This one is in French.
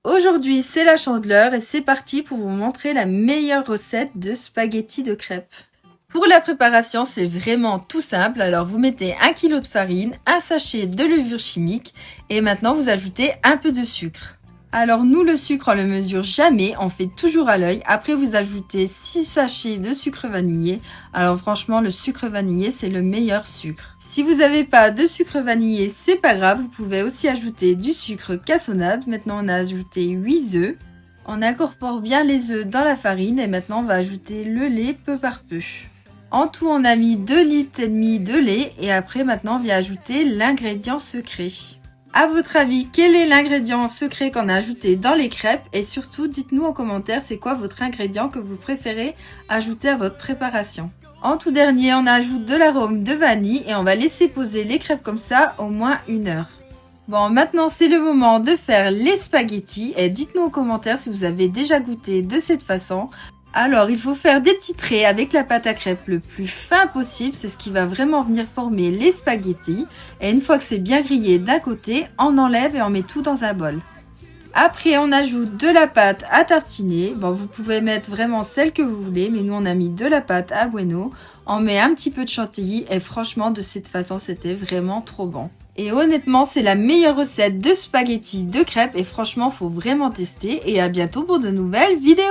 Aujourd'hui, c'est la Chandeleur et c'est parti pour vous montrer la meilleure recette de spaghettis de crêpes. Pour la préparation, c'est vraiment tout simple. Alors vous mettez 1 kg de farine, un sachet de levure chimique et maintenant vous ajoutez un peu de sucre. Alors nous, le sucre, on le mesure jamais, on fait toujours à l'œil. Après, vous ajoutez 6 sachets de sucre vanillé. Alors franchement, le sucre vanillé, c'est le meilleur sucre. Si vous n'avez pas de sucre vanillé, c'est pas grave. Vous pouvez aussi ajouter du sucre cassonade. Maintenant, on a ajouté 8 œufs. On incorpore bien les œufs dans la farine et maintenant, on va ajouter le lait peu par peu. En tout, on a mis 2,5 litres de lait et après, maintenant, on vient ajouter l'ingrédient secret. À votre avis, quel est l'ingrédient secret qu'on a ajouté dans les crêpes? Et surtout, dites-nous en commentaire c'est quoi votre ingrédient que vous préférez ajouter à votre préparation. En tout dernier, on ajoute de l'arôme de vanille et on va laisser poser les crêpes comme ça au moins 1 heure. Bon, maintenant c'est le moment de faire les spaghettis et dites-nous en commentaire si vous avez déjà goûté de cette façon. Alors, il faut faire des petits traits avec la pâte à crêpes le plus fin possible. C'est ce qui va vraiment venir former les spaghettis. Et une fois que c'est bien grillé d'un côté, on enlève et on met tout dans un bol. Après, on ajoute de la pâte à tartiner. Bon, vous pouvez mettre vraiment celle que vous voulez, mais nous, on a mis de la pâte à bueno. On met un petit peu de chantilly et franchement, de cette façon, c'était vraiment trop bon. Et honnêtement, c'est la meilleure recette de spaghettis de crêpes et franchement, faut vraiment tester. Et à bientôt pour de nouvelles vidéos.